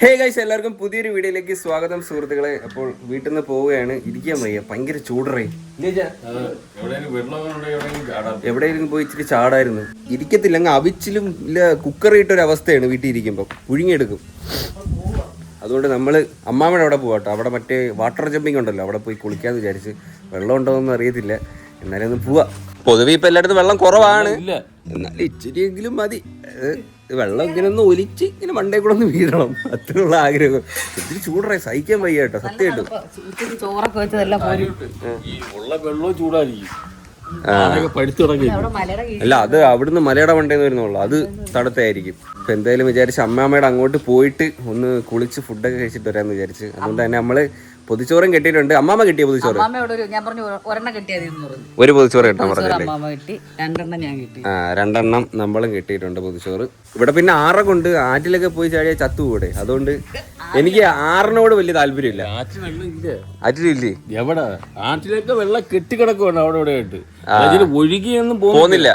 Hey guys, എല്ലാവർക്കും പുതിയൊരു വീഡിയോയിലേക്ക് സ്വാഗതം സുഹൃത്തുക്കളെ. അപ്പോൾ വീട്ടിൽ നിന്ന് പോവുകയാണ്. ഇരിക്കാൻ വയ്യ, ഭയങ്കര ചൂടറേ. എവിടെയെങ്കിലും പോയി ഇച്ചിരി ചാടായിരുന്നു. ഇരിക്കത്തില്ല, അങ്ങ് അവിച്ചിലും ഇല്ല കുക്കറിയിട്ടൊരു അവസ്ഥയാണ് വീട്ടിൽ ഇരിക്കുമ്പോൾ, പുഴുങ്ങിയെടുക്കും. അതുകൊണ്ട് നമ്മൾ അമ്മാമ്മയുടെ അവിടെ പോവാട്ടോ. അവിടെ മറ്റേ വാട്ടർ ജമ്പിങ് ഉണ്ടല്ലോ, അവിടെ പോയി കുളിക്കാമെന്ന് വിചാരിച്ച്. വെള്ളം ഉണ്ടോയെന്നൊന്നും അറിയത്തില്ല, എന്നാലും ഒന്ന് പോവാ. പൊതുവെ ഇപ്പം എല്ലായിടത്തും വെള്ളം കുറവാണ്, എന്നാലും ഇച്ചിരിയെങ്കിലും മതി. വെള്ളം ഇങ്ങനെ ഒന്ന് ഒലിച്ച് ഇങ്ങനെ മണ്ടേ കൂടെ ഒന്ന് വീഴണം, അത്രയുള്ള ആഗ്രഹം. ഇത്തിരി ചൂടറേ, സഹിക്കാൻ വയ്യ കേട്ടോ, സത്യമായിട്ടും. അല്ല, അത് അവിടുന്ന് മലയുടെ മണ്ടേന്ന് വരുന്നുള്ളൂ, അത് തണുത്തായിരിക്കും. ഇപ്പൊ എന്തായാലും വിചാരിച്ച് അമ്മാമ്മയുടെ അങ്ങോട്ട് പോയിട്ട് ഒന്ന് കുളിച്ച് ഫുഡൊക്കെ കഴിച്ചിട്ട് വരാമെന്ന് വിചാരിച്ച്. അതുകൊണ്ട് തന്നെ നമ്മള് പൊതിച്ചോറും കെട്ടിയിട്ടുണ്ട്. അമ്മാമ്മ കിട്ടിയ പൊതിച്ചോറ്? ഒരു പൊതിച്ചോറ് കിട്ടാൻ പറഞ്ഞല്ലേ? 2 നമ്മളും കിട്ടിയിട്ടുണ്ട് പൊതിച്ചോറ്. ഇവിടെ പിന്നെ ആറൊക്കെ ആറ്റിലൊക്കെ പോയി ചാടിയ ചത്തുകൂടെ, അതുകൊണ്ട് എനിക്ക് ആറിനോട് വലിയ താല്പര്യമില്ല. ആറ്റിലില്ലേ? എവിടെ ആറ്റിലൊക്കെ വെള്ളം കെട്ടിക്കിടക്കുവാണ്, അവിടെ ഇവിടെ ആയിട്ട് ഒഴുകിയൊന്നും പോകുന്നില്ല.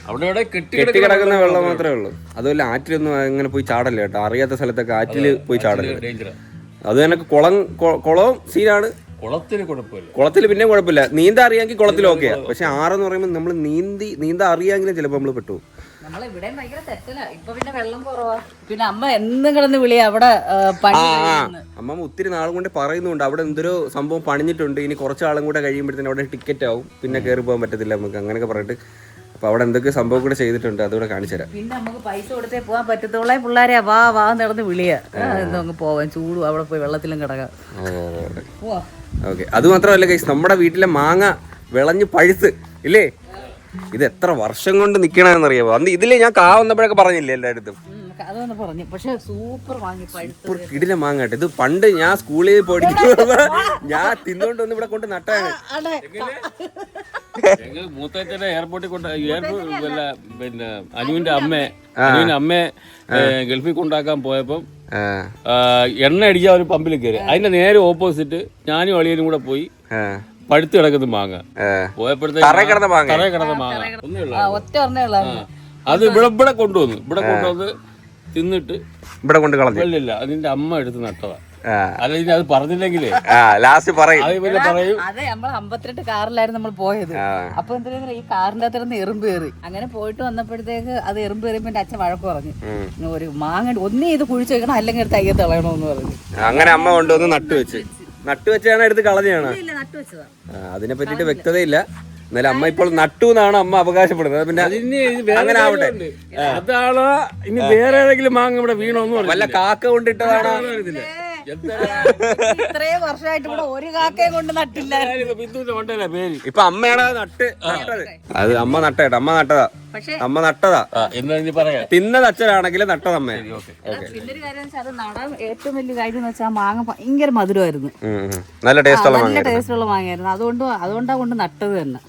അവിടെ കെട്ടിക്കിടക്കുന്ന വെള്ളം മാത്രമേ ഉള്ളൂ. അതുപോലെ ആറ്റിലൊന്നും അങ്ങനെ പോയി ചാടല്ലേ കേട്ടോ, അറിയാത്ത സ്ഥലത്തൊക്കെ ആറ്റില് പോയി ചാടല്ലേ. അത് തന്നെ കുളവും സീനാണ്. കുളത്തിൽ പിന്നെ കുഴപ്പമില്ല, നീന്താ അറിയാമെങ്കിൽ കുളത്തിൽ ഓക്കെയാ. പക്ഷെ ആറെന്ന് പറയുമ്പോൾ നമ്മൾ നീന്താ അറിയാമെങ്കിലും ചിലപ്പോൾ നമ്മൾ പെട്ടു. അമ്മ ഒത്തിരി നാളും കൊണ്ട് പറയുന്നുണ്ട് അവിടെ എന്തൊരു സംഭവം പണിഞ്ഞിട്ടുണ്ട്, ഇനി കുറച്ചാളും കൂടെ കഴിയുമ്പോഴത്തേനും അവിടെ ടിക്കറ്റ് ആവും, പിന്നെ കയറി പോകാൻ പറ്റത്തില്ല നമുക്ക്, അങ്ങനെയൊക്കെ പറഞ്ഞിട്ട്. അപ്പൊ അവിടെ എന്തൊക്കെ സംഭവം കൂടെ ചെയ്തിട്ടുണ്ട്, അതുകൂടെ കാണിച്ചു തരാം. പിന്നെ നമുക്ക് പൈസ കൊടുത്തേ പോകാൻ പറ്റത്തോളെ, പിള്ളേരെ വാ നടന്ന് വിളിയാ പോവാൻ, ചൂടും അവിടെ പോയി വെള്ളത്തിലും കിടക്കാം. ഓക്കെ, അത് മാത്രമല്ല ഗൈസ്, നമ്മുടെ വീട്ടിലെ മാങ്ങ വിളഞ്ഞ് പഴുത്ത് ഇല്ലേ, ഇത് എത്ര വർഷം കൊണ്ട് നിക്കണെന്നറിയാമോ? അന്ന് ഇതിലേ ഞാൻ വന്നപ്പോഴൊക്കെ പറഞ്ഞില്ലേ എല്ലായിടത്തും, സൂപ്പർ കിടില മാങ്ങ കേട്ടോ. ഇത് പണ്ട് ഞാൻ സ്കൂളിൽ പോയിട്ട് ഞാൻ തിന്നോണ്ട് വന്ന് ഇവിടെ കൊണ്ട് നട്ടാണ്. മൂത്തച്ഛനെ എയർപോർട്ടിൽ പിന്നെ അനുവിന്റെ അമ്മയെ ഗൾഫിൽ കൊണ്ടാക്കാൻ പോയപ്പം എണ്ണ അടിക്കാൻ ഒരു പമ്പിൽ കയറി. അതിന്റെ നേരെ ഓപ്പോസിറ്റ് ഞാനും അളിയനും കൂടെ പോയി പഴുത്ത് കിടക്കുന്ന മാങ്ങ പോയപ്പോഴത്തേക്ക് അത് ഇവിടെ കൊണ്ടുവന്ന് തിന്നിട്ട് ഇവിടെ കൊണ്ട് കളഞ്ഞില്ല. അതിന്റെ അമ്മ എടുത്ത് നട്ടതാ. അല്ലെങ്കിൽ അത് പറഞ്ഞില്ലെങ്കിലേ ലാസ്റ്റ് പറയും. അതെ, നമ്മൾ 52 കാറിലായിരുന്നു നമ്മൾ പോയത്. അപ്പൊ എന്താ ഈ കാറിന്റെ അകത്തിരുന്ന് എറുമ്പ് കയറി. അങ്ങനെ പോയിട്ട് വന്നപ്പോഴത്തേക്ക് അത് എറുമ്പ് കയറിയപ്പോ എന്റെ അച്ഛൻ വഴക്ക് പറഞ്ഞു, ഒരു മാങ്ങ ഒന്നേ ഇത് കുഴിച്ചു വെക്കണം, അല്ലെങ്കിൽ എടുത്ത് അയ്യത്ത് കളയണമെന്ന് പറഞ്ഞു. അങ്ങനെ അമ്മ കൊണ്ടുവന്ന് നട്ടുവെച്ചാണ് എടുത്ത് കളഞ്ഞാണ്. അതിനെ പറ്റിട്ട് വ്യക്തതയില്ല, എന്നാലും അമ്മ ഇപ്പോൾ നട്ടു എന്നാണ് അമ്മ അവകാശപ്പെടുന്നത്. പിന്നെ അങ്ങനെ ആവട്ടെ, അതാണോ ഇനി വേറെ ഏതെങ്കിലും മാങ്ങ ഇവിടെ വീണോന്ന് വല്ല കാക്ക കൊണ്ടിട്ടതാണോ? ഇത്രയും വർഷമായിട്ട് ഇവിടെ ഒരു കാക്കയെ കൊണ്ട് നട്ടില്ല. ഇപ്പൊ അമ്മയാണ് നട്ടത്. അത് അമ്മ നട്ടേട്ടാ, അമ്മ നട്ടതാ. തിന്നത് അച്ഛനാണെങ്കിലും നട്ടത് അമ്മ. പിന്നെ ഒരു കാര്യം വെച്ചാൽ അത് നടാൻ ഏറ്റവും വലിയ കാര്യം എന്ന് വെച്ചാൽ മാങ്ങ ഭയങ്കര മധുരമായിരുന്നു, നല്ല ടേസ്റ്റുള്ള മാങ്ങയായിരുന്നു. അതുകൊണ്ടാ കൊണ്ട് നട്ടത് തന്നെ.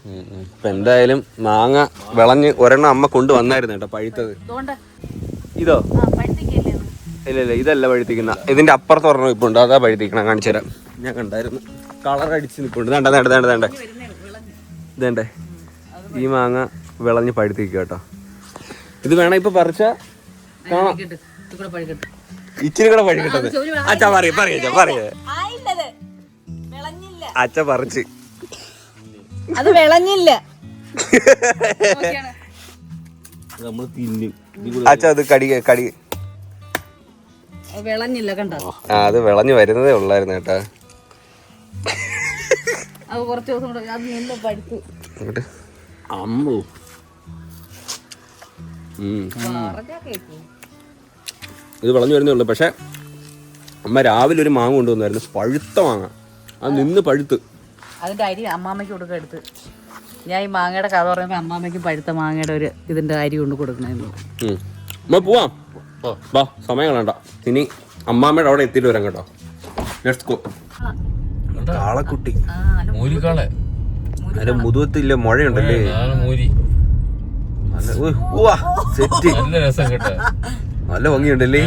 ഇപ്പൊ എന്തായാലും മാങ്ങ വിളഞ്ഞ് ഒരെണ്ണം അമ്മ കൊണ്ടുവന്നായിരുന്നു കേട്ടോ, പഴുത്തത്. ഇതോ? ഇല്ല, ഇതല്ല പഴുത്തിക്കുന്ന, ഇതിന്റെ അപ്പുറത്ത് ഒരെണ്ണം ഇപ്പൊ ഉണ്ട്, അതാ പഴുത്തിക്കണം. കാണിച്ചു തരാം, ഞാൻ കണ്ടായിരുന്നു. കളർ അടിച്ച് നിൽപ്പുണ്ട്. ഇതേണ്ടേ, ഈ മാങ്ങ വിളഞ്ഞ് പഴുത്തിക്കുക കേട്ടോ. ഇത് വേണം ഇപ്പൊ പറിച്ച കാണാം, ഇച്ചിരി കൂടെ പഴുകിട്ടത്. അച്ഛ പറയേ അച്ഛ പറിച്ച് അത് വിളഞ്ഞില്ല. അച്ഛ അത് കടി വിളഞ്ഞില്ല, കണ്ടോ? അത് വിളഞ്ഞു വരുന്നതേ ഉള്ളായിരുന്നു കേട്ടാ. അത് കുറച്ച് ദിവസം കൂടെ അത് പഴുത്തു. ഇത് വിളഞ്ഞു വരുന്നേ ഉള്ളു. പക്ഷെ അമ്മ രാവിലെ ഒരു മാങ്ങ കൊണ്ടുവന്നായിരുന്നു, പഴുത്ത മാങ്ങ. അത് നിന്ന് പഴുത്ത്. അതിന്റെ അരി അമ്മാമ്മയ്ക്ക് കൊടുക്കുക എടുത്ത്. ഞാൻ ഈ മാങ്ങയുടെ കഥ പറയുമ്പോൾ അമ്മാമ്മയ്ക്ക് പഴുത്ത മാങ്ങയുടെ ഒരു ഇതിന്റെ അരി കൊണ്ട് കൊടുക്കണമായിരുന്നു. അമ്മ പോവാം, വാ, സമയം കളണ്ട. ഇനി അമ്മാമ്മയുടെ അവിടെ എത്തിയിട്ട് വരാം കേട്ടോ. Let's go. കാളക്കുട്ടി, അതിന്റെ മുതുകത്തില്ല മുഴയുണ്ടല്ലേ, സെറ്റ്, നല്ല ഭംഗിയുണ്ടല്ലേ.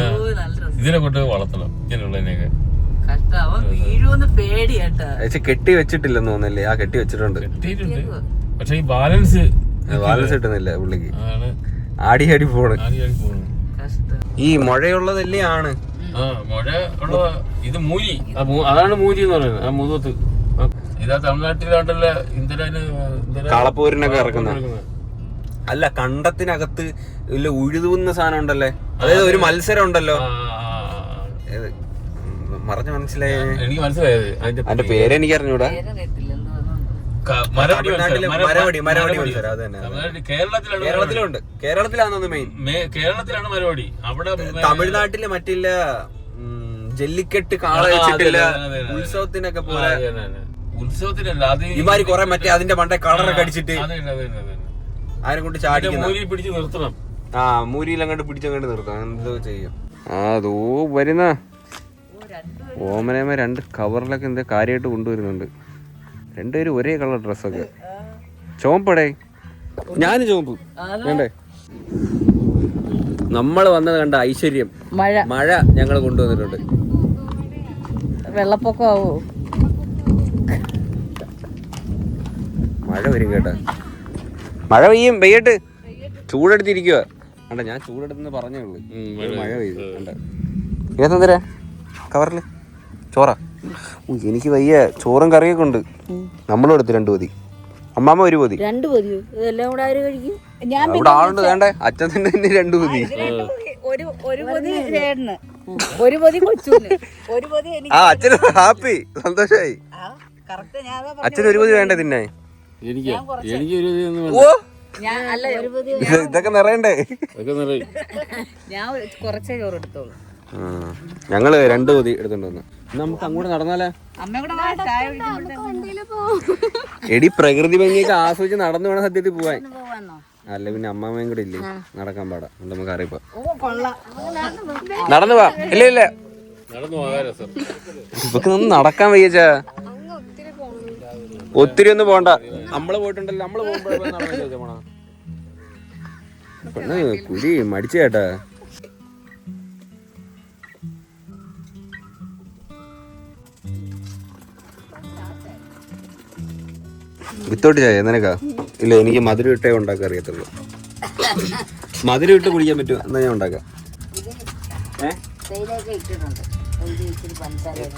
ഇതിനെ കൊണ്ട് വളർത്തണം ഇങ്ങനെയുള്ളതിനൊക്കെ. കെട്ടി വെച്ചിട്ടില്ലെന്ന് തോന്നല്ലേ? ആ കെട്ടി വെച്ചിട്ടുണ്ട്, പക്ഷെ ഈ ബാലൻസ് കിട്ടുന്നില്ല പുള്ളിക്ക്. ആടി പോണ്. ഈ മഴയുള്ളതല്ലേ ആണ് മഴ ഉള്ള ഇത് മൂരി, അതാണ് മൂരി എന്ന് പറയുന്നത്. ആ മുഖത്ത് ഇതാ തമിഴ്നാട്ടിലാണ്ടല്ല കാളപ്പൂരിനൊക്കെ ഇറക്കുന്നത്. അല്ല, കണ്ടത്തിനകത്ത് ഇല്ല ഉഴുതുന്ന സാധനം ഉണ്ടല്ലേ, അതായത് ഒരു മത്സരം ഉണ്ടല്ലോ. മറഞ്ഞ മനസ്സിലായേ? എനിക്ക് മനസ്സിലായത് അതിന്റെ പേര് എനിക്ക് അറിഞ്ഞൂടാ. കേരളത്തിലുണ്ട്, കേരളത്തിലാണെന്ന് മെയിൻ. കേരളത്തിലാണ് മരവടി. അവിടെ തമിഴ്നാട്ടില് മറ്റില്ല ജല്ലിക്കെട്ട് കാള വെച്ചിട്ടില്ല ഉത്സവത്തിനൊക്കെ പോലെ. ഉത്സവത്തിനല്ല അത് ഇമാര് കൊറേ മറ്റേ അതിന്റെ മണ്ടേ കളറൊക്കെ അടിച്ചിട്ട് അതിനെ കൊണ്ട് ചാടി പിടിച്ച് നിർത്തണം. ആ മൂരിയിൽ അങ്ങോട്ട് പിടിച്ചങ്ങോട്ട് നിർത്താം. എന്തോ ചെയ്യും. അതോ വരുന്ന ഓമനേമ 2 കവറിലൊക്കെ എന്താ കാര്യമായിട്ട് കൊണ്ടുവരുന്നുണ്ട്. രണ്ടുപേരും ഒരേ കളർ ഡ്രസ്സൊക്കെ. ചുവപ്പടേ, ഞാന് ചുവപ്പ് വേണ്ടേ. നമ്മൾ വന്നത് കണ്ട ഐശ്വര്യം മഴ ഞങ്ങൾ കൊണ്ടുവന്നിട്ടുണ്ട്. വെള്ളപ്പൊക്കമാവോ? മഴ വരും കേട്ടാ, മഴ പെയ്യട്ട്. ചൂടെടുത്തിരിക്കുക കണ്ട, ഞാൻ ചൂടെടുത്തെന്ന് പറഞ്ഞേ ഉള്ളു. മഴ പെയ്തു കണ്ട. ഏതെന്തരാ കവറില് ചോറാ? എനിക്ക് വയ്യ, ചോറും കറിയൊക്കെ ഉണ്ട്. നമ്മളും എടുത്ത് 2 പൊതി, അമ്മാമ്മ 1 പൊതി. 2 പൊതിയോ? ഇതെല്ലാം കൂടെ ആര് കഴിക്കും? ഞാൻ ഇവിടെ ആളുണ്ട് വേണ്ടേ, അച്ഛൻ തന്നെ 2 പൊതി. ഒരു പൊതി ചേട്ടന്, 1 പൊതി കൊച്ചുന്, 1 പൊതി എനിക്ക്. ആ അച്ഛന് ഹാപ്പി, സന്തോഷായി. അച്ഛന് 1 പൊതി വേണ്ടേ തിന്നാൻ? ഇതൊക്കെ നിറയണ്ടേ? ഞാൻ കുറച്ചേ ചോറ് എടുത്തോളൂ. ഞങ്ങള് 2 പൊതി എടുത്തോണ്ട് വന്നു. നമുക്ക് അങ്ങോട്ട് നടന്നാലേ? എടി പ്രകൃതി ഭംഗിയൊക്കെ ആസ്വദിച്ച് നടന്നു വേണം സത്യത്തിൽ പോവാൻ. അല്ല പിന്നെ അമ്മാമ്മയും കൂടെ ഇല്ലേ, നടക്കാൻ പാടാ. നമുക്ക് അറിയിപ്പോ നടന്നു പോവാ. ഇല്ല ഇപ്പൊക്കെ ഒന്ന് നടക്കാൻ വയ്യച്ചാ. ഒത്തിരി ഒന്നും പോണ്ട, നമ്മള് പോയിട്ടുണ്ടല്ലോ. നമ്മള് പോകുമ്പോ പെണ്ണ് കുരി മടിച്ചു കേട്ടാ. വിത്തോട്ട് ചായ നിനക്കാ? ഇല്ല, എനിക്ക് മധുരം ഇട്ടേ ഉണ്ടാക്കാൻ അറിയത്തുള്ളൂ. മധുരം ഇട്ട് കുടിക്കാൻ പറ്റും, എന്നാ ഞാൻ ഉണ്ടാക്കാം.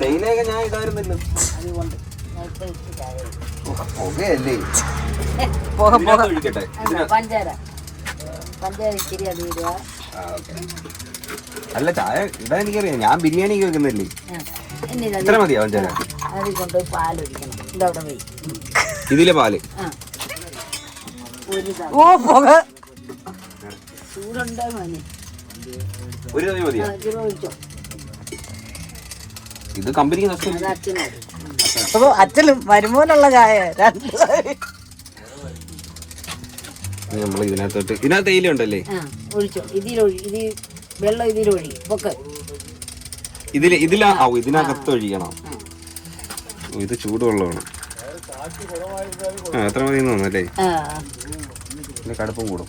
തേയിലയൊക്കെ ഞാൻ ഇടായിരുന്നല്ലോ. അല്ല ചായ ഇടാൻ എനിക്കറിയാം, ഞാൻ ബിരിയാണി വെക്കുന്നില്ലേ. എത്ര മതിയാ പഞ്ചാര? ഇതിലെ പാല് ഒരു തവി മതിയോ? ഇത് കമ്പനിക്ക് അച്ഛനും വരുമ്പോലുള്ള ചായ നമ്മൾ ഇതിനകത്ത് തേയില ഉണ്ടല്ലേ. ഇതിനകത്ത് ഒഴിക്കണം. ഇത് ചൂടുവെള്ളമാണ്. എത്ര മതി തോന്നല്ലേ? കടുപ്പം കൂടും.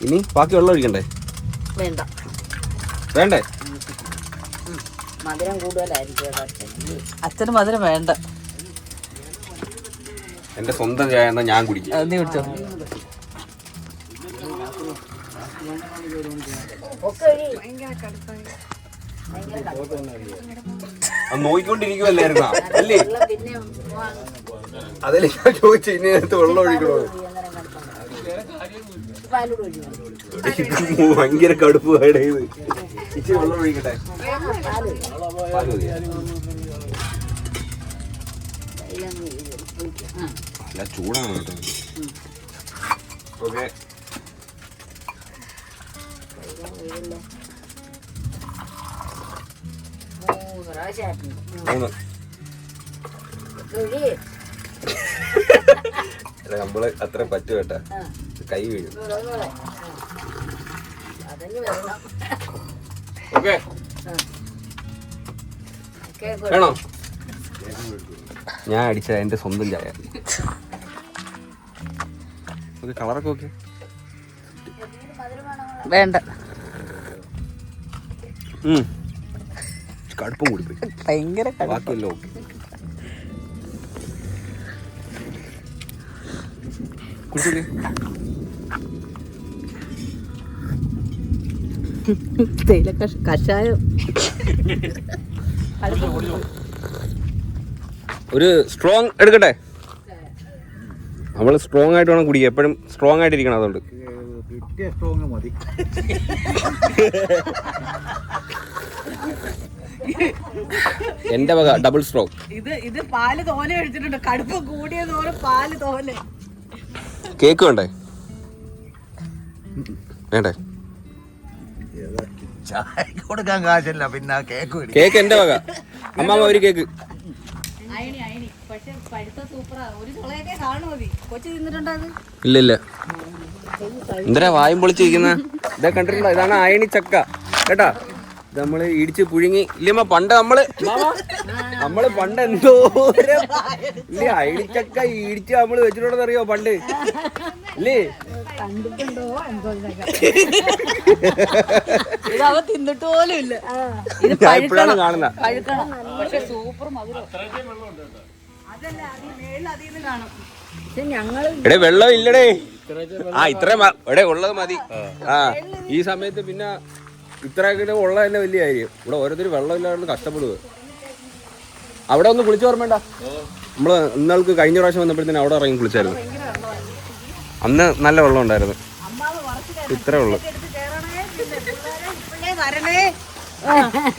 ഇനി ബാക്കി വെള്ളം ഒഴിക്കണ്ടേ? വേണ്ടേ? മധുരം കൂടുതലായിരിക്കും. അച്ഛന് മധുരം വേണ്ട. എന്റെ സ്വന്തം ചായ എന്നാ ഞാൻ കുടിക്കും. നീ കുടിച്ചോ. നോയിക്കൊണ്ടിരിക്കുവല്ലായിരുന്ന അല്ലേ? അതല്ലേ ഞാൻ ചോദിച്ചു, ഇതിനകത്ത് വെള്ളം ഒഴിക്കണോ? ഭയങ്കര കടുപ്പ് വേടേ. ഇത് ഇച്ചിരി വെള്ളം ഒഴിക്കട്ടെ. അല്ല ചൂടാണ് കേട്ടോ. ഓക്കെ നമ്മള് അത്ര പറ്റു കേട്ടാ, കൈ വീഴും. ഓക്കെ വേണോ? ഞാൻ അടിച്ച എന്റെ സ്വന്തം ചായ. കളറൊക്കെ ഓക്കെ വേണ്ട. കടുപ്പം കൂടിപ്പോയി ഭയങ്കര. ബാക്കിയല്ലോ ഓക്കെ. കുടിച്ചില്ലേ? തേയില കഷായം. ഒരു സ്ട്രോങ് എടുക്കട്ടെ? നമ്മൾ സ്ട്രോങ് ആയിട്ട് വേണം കുടിക്കുക, എപ്പോഴും സ്ട്രോങ് ആയിട്ടിരിക്കണം. അതുകൊണ്ട് എന്റെ വക ഡബിൾ സ്ട്രോങ്. ഇത് പാല് തോനെ ഒഴിച്ചിട്ടുണ്ട്, കടുപ്പ് കൂടിയ തോനെ പാല് തോനെ. കേക്ക് വേണ്ടേ? വേണ്ടേ? കൊടുക്കാൻ കാശല്ല, പിന്നെ കേക്ക് എന്റെ വക. അമ്മാമ ഒരു കേക്ക്. ഇല്ല ഇല്ല, എന്തിനാ വായും പൊളിച്ചിരിക്കുന്ന? ഇതാ കണ്ടിട്ടുണ്ടോ? ഇതാണ് അയണി ചക്ക കേട്ടാ. ഇത് നമ്മള് ഇടിച്ച് പുഴുങ്ങി. ഇല്ലമ്മ പണ്ട് നമ്മള് പണ്ട് എന്തോരം ഇല്ല അയണിച്ചക്ക ഇടിച്ച് നമ്മള് വെച്ചിട്ടുണ്ടെന്ന് അറിയോ പണ്ട്? ഇല്ലേ? തിന്നിട്ട് പോലും ഇല്ല. ഇപ്പോഴാണ് കാണുന്ന. സൂപ്പർ മധുരം. എടേ വെള്ളം ഇല്ലടേ. ഇത്ര എടേ ഉള്ളത് മതി. ഈ സമയത്ത് പിന്നെ ഇത്രയൊക്കെ ഉള്ളത് തന്നെ വലിയ കാര്യം. ഇവിടെ ഓരോരുത്തർ വെള്ളം ഇല്ലാണ്ട് കഷ്ടപ്പെടുക. അവിടെ ഒന്ന് കുളിച്ച് ഓർമ്മേണ്ട? നമ്മള് ഇന്നാൾക്ക് കഴിഞ്ഞ പ്രാവശ്യം വന്നപ്പോഴത്തേനും അവിടെ ഇറങ്ങി കുളിച്ചായിരുന്നു. അന്ന് നല്ല വെള്ളം ഉണ്ടായിരുന്നു. ഇത്രേ ഉള്ളു.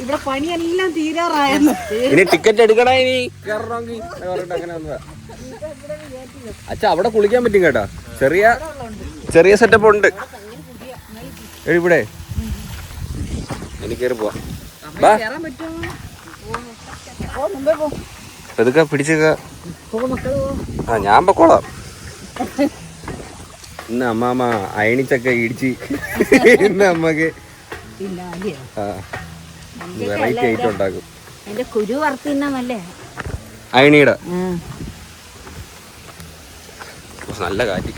ഇവിടെ പണിയെല്ലാം തീരാറായെന്ന്. ഇനി ടിക്കറ്റ് എടുക്കണ ഇനി കയറണമെങ്കിൽ അങ്ങനെ വന്നതാ. അച്ഛാ അവിടെ കുളിക്കാൻ പറ്റും കേട്ടാ. ചെറിയ സെറ്റപ്പ് ഉണ്ട് ഇവിടെ. എനിക്ക് കയറി പോവാം. ഇതൊക്കെ പിടിച്ചേക്ക. ഞാൻ പൊക്കോളാം. ഇന്ന് അമ്മാമ്മ അയണിച്ചൊക്കെ ഇടിച്ച് ഇന്ന് അമ്മക്ക് വെറൈറ്റി ഐറ്റം ഉണ്ടാക്കും. അയണിയുടെ നല്ല കാറ്റ്.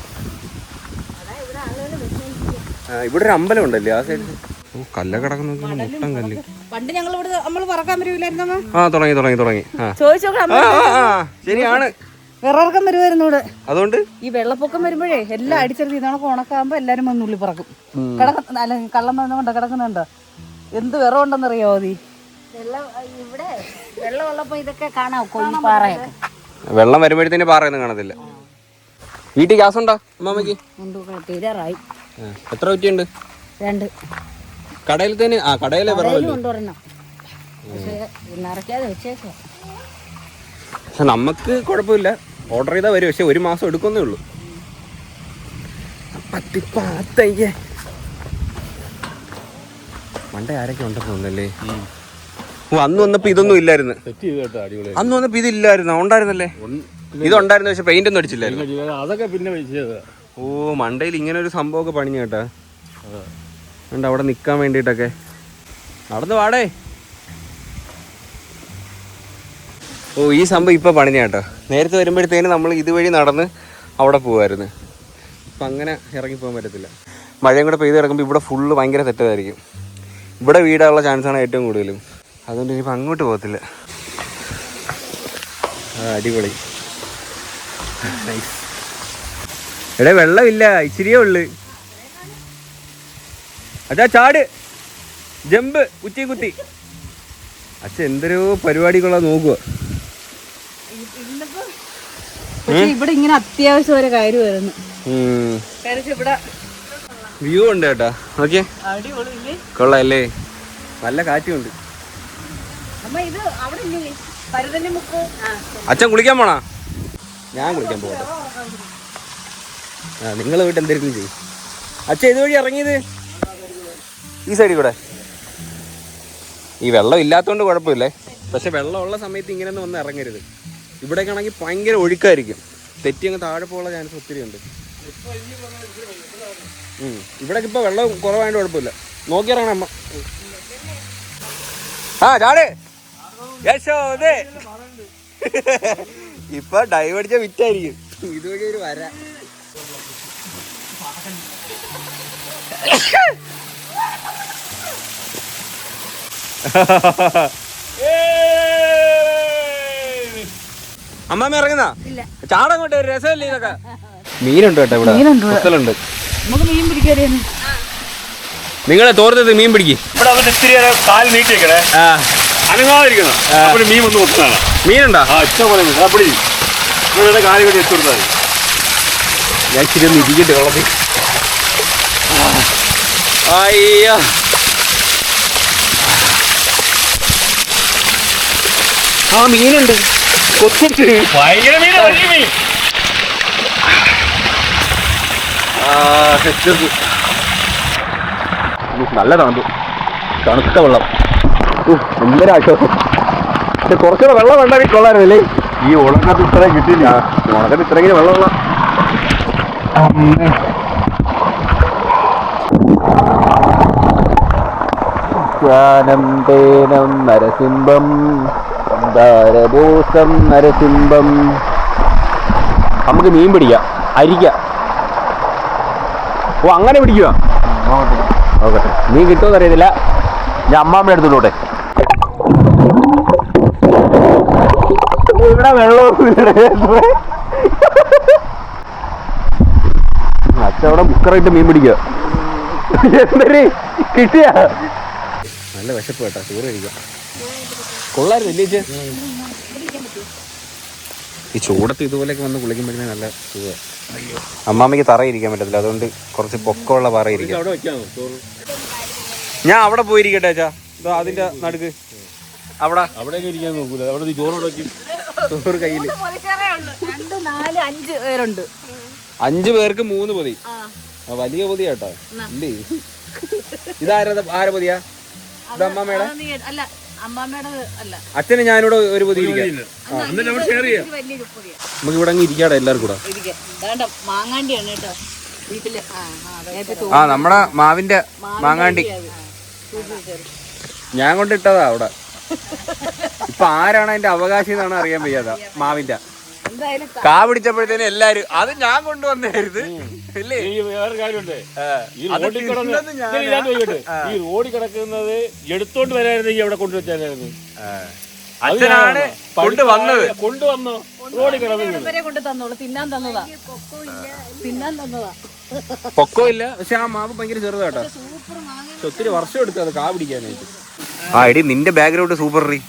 ഇവിടെ ഒരു അമ്പലം ഉണ്ടല്ലേ ആ സൈഡിൽ. കല്ല കിടക്കുന്നത് മുട്ടൻ കല്ല്. പണ്ട് ഞങ്ങൾ ഇവിടെ നമ്മൾ പറക്കാൻ വരൂലായിരുന്നു. തുടങ്ങി. ശരിയാണ്, വിറക്കം വരുമായിരുന്നു ഇവിടെ. അതുകൊണ്ട് ഈ വെള്ളപ്പൊക്കം വരുമ്പോഴേ എല്ലാം അടിച്ചെടുത്ത് ഇതണക്ക് ഉണക്കാകുമ്പോ എല്ലാരും വന്ന് ഉള്ളി പറക്കും. അല്ല കള്ളം വന്നുകൊണ്ട് കിടക്കുന്നുണ്ടോ? എന്ത് വിറവ് ഉണ്ടെന്നറിയാവോ? ഇവിടെ വെള്ളമുള്ളപ്പോ ഇതൊക്കെ കാണാം. പാറയൊക്കെ വെള്ളം വരുമ്പോഴത്തേന് പാറയൊന്നും കാണത്തില്ല. വീട്ടിൽ ഗ്യാസ് ഉണ്ടോ അമ്മാമ്മക്ക്? തീരാറായി. എത്ര കുറ്റിയുണ്ട്? 2. കടയിൽ തന്നെ? കടയിലെ വെള്ളമല്ലേ? കൊണ്ടുവരണം. നിറയ്ക്കാതെ വെച്ചേക്കോ. പക്ഷെ നമുക്ക് കുഴപ്പമില്ല, ഓർഡർ ചെയ്താൽ വരും. പക്ഷെ 1 മാസം എടുക്കുന്നേ ഉള്ളൂ. മണ്ടേ ആരൊക്കെ ഉണ്ടെന്ന് തോന്നല്ലേ? അന്ന് വന്നപ്പോ ഇതൊന്നും ഇല്ലായിരുന്നു. അന്ന് വന്നപ്പോ ഇതില്ലായിരുന്നു. ഉണ്ടായിരുന്നല്ലേ? ഇതുണ്ടായിരുന്നു, പക്ഷെ പെയിന്റ് ഒന്നും അടിച്ചില്ലായിരുന്നു. അതൊക്കെ പിന്നെ മണ്ടയിൽ ഇങ്ങനെ ഒരു സംഭവമൊക്കെ പണിഞ്ഞു കേട്ടാ. ഉണ്ട് അവിടെ നിക്കാൻ വേണ്ടിട്ടൊക്കെ. നടന്നു വാടേ. ഈ സംഭവം ഇപ്പൊ പണിഞ്ഞ കേട്ടോ. നേരത്തെ വരുമ്പോഴത്തേന് നമ്മൾ ഇതുവഴി നടന്ന് അവിടെ പോവായിരുന്നു. ഇപ്പം അങ്ങനെ ഇറങ്ങിപ്പോകാൻ പറ്റത്തില്ല. മഴയും കൂടെ പെയ്ത് കിടക്കുമ്പോൾ ഇവിടെ ഫുള്ള് ഭയങ്കര സെറ്റതായിരിക്കും. ഇവിടെ വീടാനുള്ള ചാൻസാണ് ഏറ്റവും കൂടുതലും. അതുകൊണ്ട് ഇനിയിപ്പോൾ അങ്ങോട്ട് പോകത്തില്ല. അടിപൊളി. എടേ വെള്ളമില്ല, ഇച്ചിരിയേ ഉള്ളു. അച്ഛാ ചാട്, ജമ്പ്, കുത്തി. അച്ഛൻ എന്തൊരു പരിപാടികളാ നോക്കുക. ഇവിടെ ഇങ്ങനെ അത്യാവശ്യം ഒരു കാര്യം വരുന്നു. ഇവിടെ വ്യൂ ഉണ്ട് കേട്ടാ. ഓക്കെ, കൊള്ളാല്ലേ? നല്ല കാറ്റുണ്ട്. അച്ഛൻ കുളിക്കാൻ പോണാ? ഞാൻ കുളിക്കാൻ പോകട്ടെ. നിങ്ങൾ വീട്ടിൽ എന്തെങ്കിലും ചെയ്യും. അച്ഛൻ ഇതുവഴി ഇറങ്ങിയത് ഈ സൈഡിൽ കൂടെ. ഈ വെള്ളം ഇല്ലാത്തതുകൊണ്ട് കുഴപ്പമില്ലേ. പക്ഷെ വെള്ളമുള്ള സമയത്ത് ഇങ്ങനെ ഒന്നും വന്ന് ഇറങ്ങരുത്. ഇവിടേക്ക് ആണെങ്കിൽ ഭയങ്കര ഒഴുക്കായിരിക്കും. തെറ്റി അങ്ങ് താഴെ പോകാനുള്ള ചാൻസ് ഒത്തിരി ഉണ്ട്. ഇവിടേക്ക് ഇപ്പോൾ വെള്ളം കുറവായതുകൊണ്ട് കുഴപ്പമില്ല. നോക്കി ഇറങ്ങണം അമ്മ. ചാട്. യശോദേ. ഇപ്പൊ ഡൈവ് അടിച്ച വിറ്റായിരിക്കും. ഇതുവഴി ഒരു വര. അമ്മാമ്മ ഇറങ്ങുന്ന ചാടങ്ങോട്ട് ഒരു രസമല്ലേ ഇതൊക്കെ. മീനുണ്ട് കേട്ടോ ഇവിടെ. മീനുണ്ട്. നമുക്ക് മീൻ പിടിക്കാറിയാണ്. നിങ്ങളെ തോർത്തത് മീൻ പിടിക്കും. ഇവിടെ വന്നിട്ട് ഇത്തിരി കാൽ നീട്ടി വെക്കണേ, അനങ്ങാതിരിക്കണം. അപ്പോൾ മീൻ വന്ന് കൊടുത്താണ്. മീനുണ്ടോ? ഇഷ്ടം പോലെ മീൻ. അപ്പടി ഇവിടെ കാലി വേണ്ടി വെച്ച് കൊടുത്താൽ ഞാൻ ഇച്ചിരി ഒന്ന് ഇരിക്കട്ടെ വെള്ളത്തിൽ. അയ്യോ ആ മീനുണ്ട്, കൊത്തുണ്ട്. ഭയങ്കര മീൻ, വലിയ മീൻ. നല്ല തണുപ്പ്, തണുത്ത വെള്ളം. എന്തൊരു ആശ്വാസം. പക്ഷെ കുറച്ചുകൂടെ വെള്ളം വേണ്ട കൊള്ളായിരുന്നല്ലേ. ഈ ഉണക്കത്ത് ഇത്രയും കിട്ടിയില്ല. ഉണക്കത്ത് ഇത്രയെങ്കിലും വെള്ളമുള്ള നരസിംഹം നരസിംഹം. നമുക്ക് മീൻ പിടിക്കാം, അരിക്കാം. ഓ അങ്ങനെ പിടിക്കുക. നോക്കട്ടെ മീൻ കിട്ടുമെന്ന് അറിയത്തില്ല. ഞാൻ അമ്മാമ്മ എടുത്തോട്ടെ. ഇവിടെ വെള്ളമൊന്നുമില്ല. അച്ഛവിടെ കുക്കറായിട്ട് മീൻ പിടിക്കുക. എന്തൊരു കിട്ടിയ നല്ല വിശപ്പ് കേട്ടോ. ചോറ് കഴിക്കാം. കൊള്ളായിരുന്നു ഇല്ലേ? ഈ ചൂടത്ത് ഇതുപോലെയൊക്കെ വന്ന് കുളിക്കുമ്പോഴേ നല്ല സുഖം. അമ്മാമ്മയ്ക്ക് തറയിരിക്കാൻ പറ്റത്തില്ല, അതുകൊണ്ട് കുറച്ച് പൊക്കമുള്ള പാറയിരിക്കും. ഞാൻ അവിടെ പോയിരിക്കട്ടെ അച്ഛാ. ഇതോ അതിന്റെ നടുക്ക് അവിടെ അവിടെയൊക്കെ ഇരിക്കാൻ നോക്കൂല. അവിടെ ചോറ് കയ്യിൽ. 2, 4, 5 പേരുണ്ട്. 5 പേർക്ക് 3 പൊതി. വലിയ പൊതിയാ കേട്ടോ. ഇല്ലേ ആരെ പൊതിയാ? ഇത് അമ്മാമ്മയുടെ അല്ല, അമ്മാമ്മയുടെ അല്ല. അച്ഛന് ഞാനിവിടെ ഒരു പൊതി ഇരിക്കാം. നമുക്ക് ഇവിടെ അങ്ങ് ഇരിക്കാടെ എല്ലാവർക്കും കൂടെ. മാങ്ങാണ്ടിയാണ് കേട്ടോ വീട്ടില്. ആ നമ്മുടെ മാവിന്റെ മാങ്ങാണ്ടി ഞാൻ കൊണ്ടിട്ടതാ അവിടെ. ഇപ്പൊ ആരാണ് അതിന്റെ അവകാശി എന്നാണ് അറിയാൻ വയ്യാതാ. മാവിന്റെ കാ പിടിച്ചപ്പോഴത്തേനും എല്ലാരും അത് ഞാൻ കൊണ്ടുവന്നായിരുന്നു. വേറെ കാര്യമുണ്ട്. ഈ റോഡിൽ കിടക്കുന്നത് എടുത്തോണ്ട് വരായിരുന്നെങ്കിൽ അവിടെ കൊണ്ടുവച്ചാലായിരുന്നു. അച്ഛനാണ് കൊണ്ടുവന്നത്. കൊണ്ടുവന്നു റോഡിൽ കിടന്നത് കൊണ്ട് തന്നോളൂ. തിന്നാൻ തന്നതാ. പൊക്കോ ഇല്ല. പക്ഷെ ആ മാവ് ഭയങ്കര ചെറുതാട്ടോ. ഒത്തിരി വർഷം എടുത്തു അത് കാ പിടിക്കാനായിട്ട്. ആ എടി നിന്റെ ബാക്ക്ഗ്രൗണ്ട് സൂപ്പർ റീ.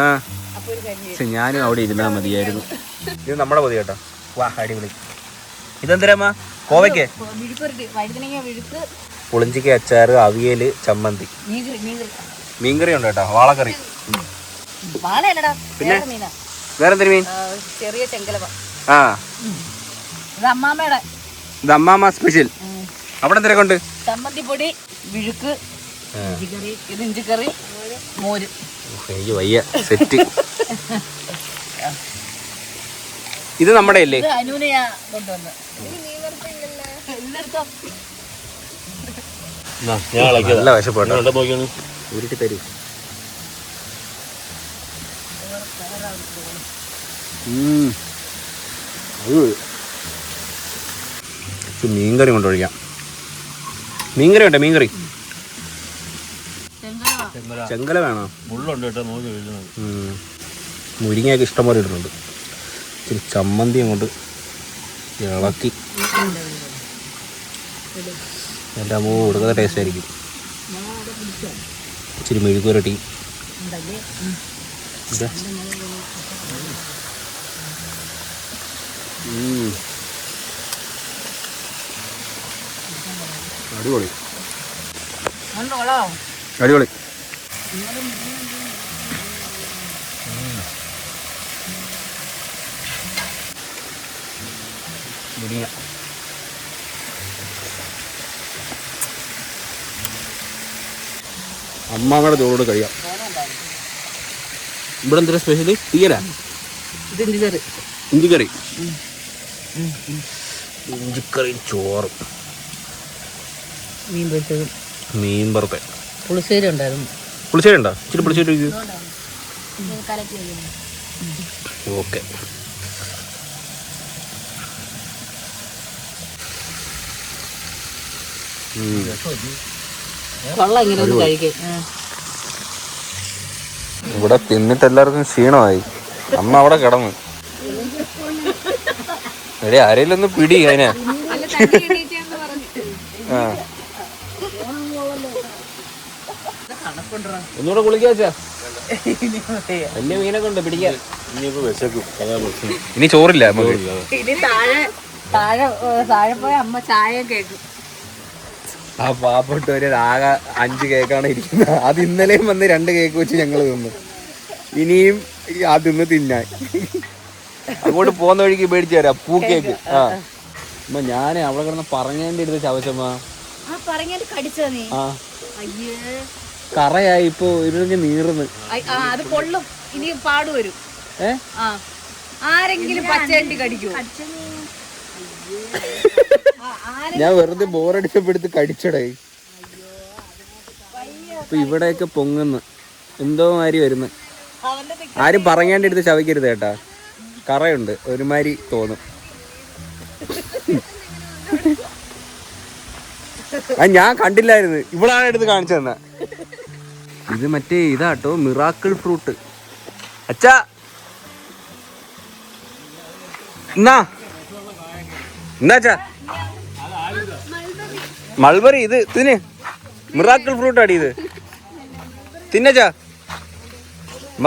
ആ പക്ഷെ ഞാനും അവിടെ ഇരുന്നാ മതിയായിരുന്നു. ഇത് നമ്മുടെ മതി കേട്ടോ. വാ അടിപൊളി. ഇതെന്തരാമ്മ? കോവയ്ക്ക്, പുളിഞ്ചിക്ക, അച്ചാറ്, അവിയല്, ചമ്മന്തി, മീൻകറി ഉണ്ട് കേട്ടോ. വാളക്കറി. പിന്നെ വേറെന്തൊരു മീൻ? ചെറിയ ചെങ്കലവ. ആ അമ്മാമ്മയുടെ. ഇത് അമ്മാമ്മ സ്പെഷ്യൽ. അവിടെ എന്തൊക്കെ ഉണ്ട്? ചമ്മന്തിപ്പൊടി, വിഴുക്ക്, ഇത് ഇഞ്ചിക്കറി, മോര്. എനിക്ക് വയ്യ. സെറ്റ്. ഇത് നമ്മുടെ അല്ലേ? നല്ല വിശപ്പാട്ടോ. ഉരുട്ടി തരൂ. മീൻകറി കൊണ്ടൊഴിക്കാം. മീൻകറി വേണ്ടേ? മീൻകറി ചെങ്കല വേണോ? മുള്ളുണ്ട് കേട്ടോ, നോക്കി. മുരിങ്ങയൊക്കെ ഇഷ്ടംപോലെ ഇടുന്നുണ്ട്. ഇച്ചിരി ചമ്മന്തി അങ്ങോട്ട് ഇളക്കി. എൻ്റെ അമ്മ കൊടുക്കാത്ത ടേസ്റ്റ് ആയിരിക്കും. ഇച്ചിരി മെഴുകുരട്ടി. അടിപൊളി അടിപൊളി. മുരിങ്ങ അമ്മാമ്മയുടെ ചോറോട് കഴിയാം. ഇവിടെ എന്തൊരു സ്പെഷ്യല്? തീയലാ? ഇഞ്ചിക്കറി. ഇഞ്ചിക്കറി ചോറും മീൻ പൊരിച്ചതും മീൻ വറുത്തെ. പുളിശ്ശേരി ഉണ്ടായിരുന്നു. പുളിശ്ശേരി ഉണ്ടോ? ഇച്ചിരി പുളിശ്ശേരി ഒഴിക്കൂ. ഓക്കെ. ഇവിടെ തിന്നിട്ട് എല്ലാവർക്കും ക്ഷീണമായി. അമ്മ അവിടെ കിടന്നു. എടേ ആരെങ്കിലും ഒന്ന് പിടി അതിനെ. ഒന്നുകൂടെ കുളിക്കാ വെച്ചാ വലിയ മീനൊക്കെ ഉണ്ട് പിടിക്കാൻ. ഇനിയിപ്പോ വിശക്കും, അതാ പ്രശ്നം. ഇനി ചോറില്ല നമുക്ക്. ഇനി താഴെ പോയ അമ്മ ചായ കേൾക്കും. ആ പാവപ്പെട്ടവര് ആകെ 5 കേക്കാണ് ഇരിക്കുന്നത്. അത് ഇന്നലെയും വന്ന് 2 കേക്ക് വെച്ച് ഞങ്ങൾ തിന്നു. ഇനിയും അതൊന്ന് തിന്നാൻ അങ്ങോട്ട് പോകുന്ന വഴിക്ക് മേടിച്ചു തരാം പൂ കേക്ക്. ആ അമ്മ ഞാൻ അവിടെ കിടന്ന് പറഞ്ഞതിന്റെ അടുത്ത് ചവച്ചമ്മ കറയായി ഇപ്പൊ ഇരുന്ന് നീർന്ന്. അത് പൊള്ളും, ഇനി പാട് വരും. ആരെങ്കിലും പച്ചയണ്ടി കടിക്കൂ? ഞാൻ വെറുതെ ബോറടിച്ചപ്പെടുത്ത് കടിച്ചടേ. ഇപ്പൊ ഇവിടെയൊക്കെ പൊങ്ങുന്നു എന്തോ മാതിരി വരുന്നു. ആരും പറഞ്ഞാണ്ട് എടുത്ത് ചവയ്ക്കരുത് കേട്ടാ, കറയുണ്ട് ഒരുമാതിരി തോന്നും. ഞാൻ കണ്ടില്ലായിരുന്നു, ഇവിടാണ് എടുത്ത് കാണിച്ചു തന്നെ. ഇത് മറ്റേ ഇതാട്ടോ മിറാക്കിൾ ഫ്രൂട്ട്. അച്ഛാ എന്നാ അച്ഛാ മൾബറി ഇത് തിന്. മിറാക്കിൾ ഫ്രൂട്ട് അടി ഇത് തിന്നച്ചാ.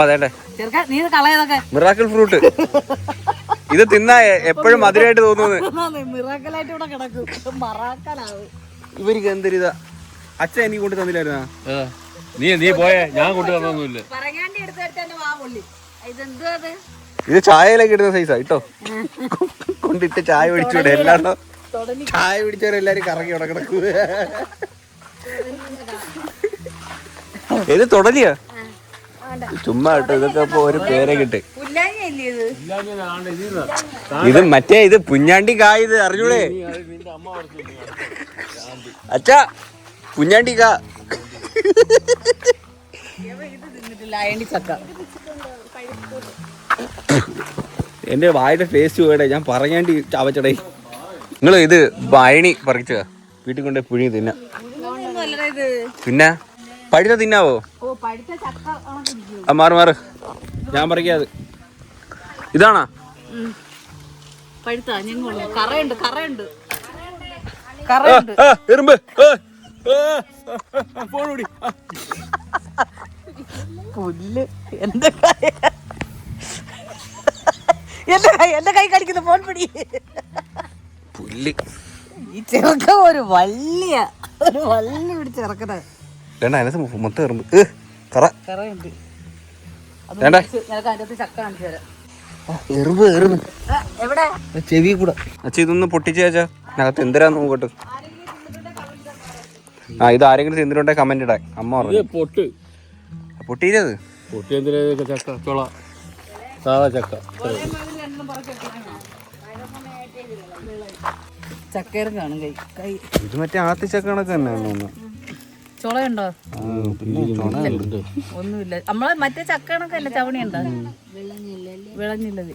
അതേട്ടെ മിറാക്കിൾ ഫ്രൂട്ട് ഇത് തിന്നാ എപ്പോഴും മധുരമായിട്ട് തോന്നുന്നു. ഇവർക്ക് എന്തൊരിതാ. അച്ഛൻ എനിക്ക് കൊണ്ട് തന്നില്ലായിരുന്നാ? നീ പോയേ, ഞാൻ കൊണ്ടുവന്നൊന്നുമില്ല. ഇത് ചായയിലേക്ക് ഇടുന്ന സൈസാ കേട്ടോ. കൊണ്ടിട്ട് ചായ പിടിച്ചൂടെ? എല്ലാണ്ടോ ചായ പിടിച്ചവരെല്ലാരും കറങ്ങി ഇവിടെ കിടക്കൂ. ഇത് തുടലിയാ ചുമ്മാ കേട്ടോ. ഇതൊക്കെ ഇപ്പൊ ഒരു പേരെ കിട്ട്. ഇത് മറ്റേ ഇത് പുഞ്ഞാണ്ടി കായ. ഇത് അറിഞ്ഞൂടെ അച്ഛാ? പുഞ്ഞാണ്ടി കാ. എന്റെ വായുടെ ടേസ്റ്റ് പോയടേ. ഞാൻ പറയാണ്ടി ചവച്ചടേ. നിങ്ങൾ ഇത് അയണി പറിച്ച വീട്ടിൽ കൊണ്ടേ പുഴുങ്ങി തിന്ന. പിന്നെ പഴുത്ത തിന്നാവോ? മാറ് ഞാൻ പറിക്കാത്. ഇതാണോ എറുമ്പ്? പുല്ല് എന്റെ കൈ കടിക്കുന്ന ഫോൺ പിടി. പുല്ല്. ഈ ചെറുക്ക ഒരു വള്ളിയ പിടിച്ചിറക്കണ. അതിനകത്ത് മൊത്തം എറുമ്പ്. കറയുണ്ട്. ചക്ക കാണിച്ചു തരാം. എറുമ്പ് എറുമ്പ് എവിടെ? ചെവി കൂടെ. അച്ഛ ഇതൊന്ന് പൊട്ടിച്ചാ അകത്ത് എന്തിനാന്ന് നോക്കട്ടെ. ഇത് ആരെങ്കിലും തിന്നിട്ടുണ്ടെ കമന്റ് ഇടാൻ. അമ്മ പറഞ്ഞു പൊട്ടിയത് ചക്ക ചോള സാധാ ചക്ക. ചക്കയിലും കാണും കൈ. ഇത് മറ്റേ ആത്തി ചക്ക കണക്ക് തന്നെ തോന്നുന്നു. ചുളയുണ്ടോ? ഒന്നുമില്ല. നമ്മളെ മറ്റേ ചക്ക കണക്കല്ല, ചവണി ഉണ്ടോ? വിളഞ്ഞില്ലത്.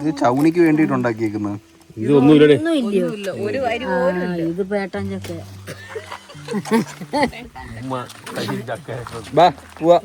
ഇത് ചവണിക്ക് വേണ്ടിട്ട് ഉണ്ടാക്കിയേക്കുന്നത്. ഇതൊന്നുമില്ല. ഒരു വരി പോലും ഇല്ല. ഇത് പേട്ടൻ ചക്ക. ബാ പോവാ.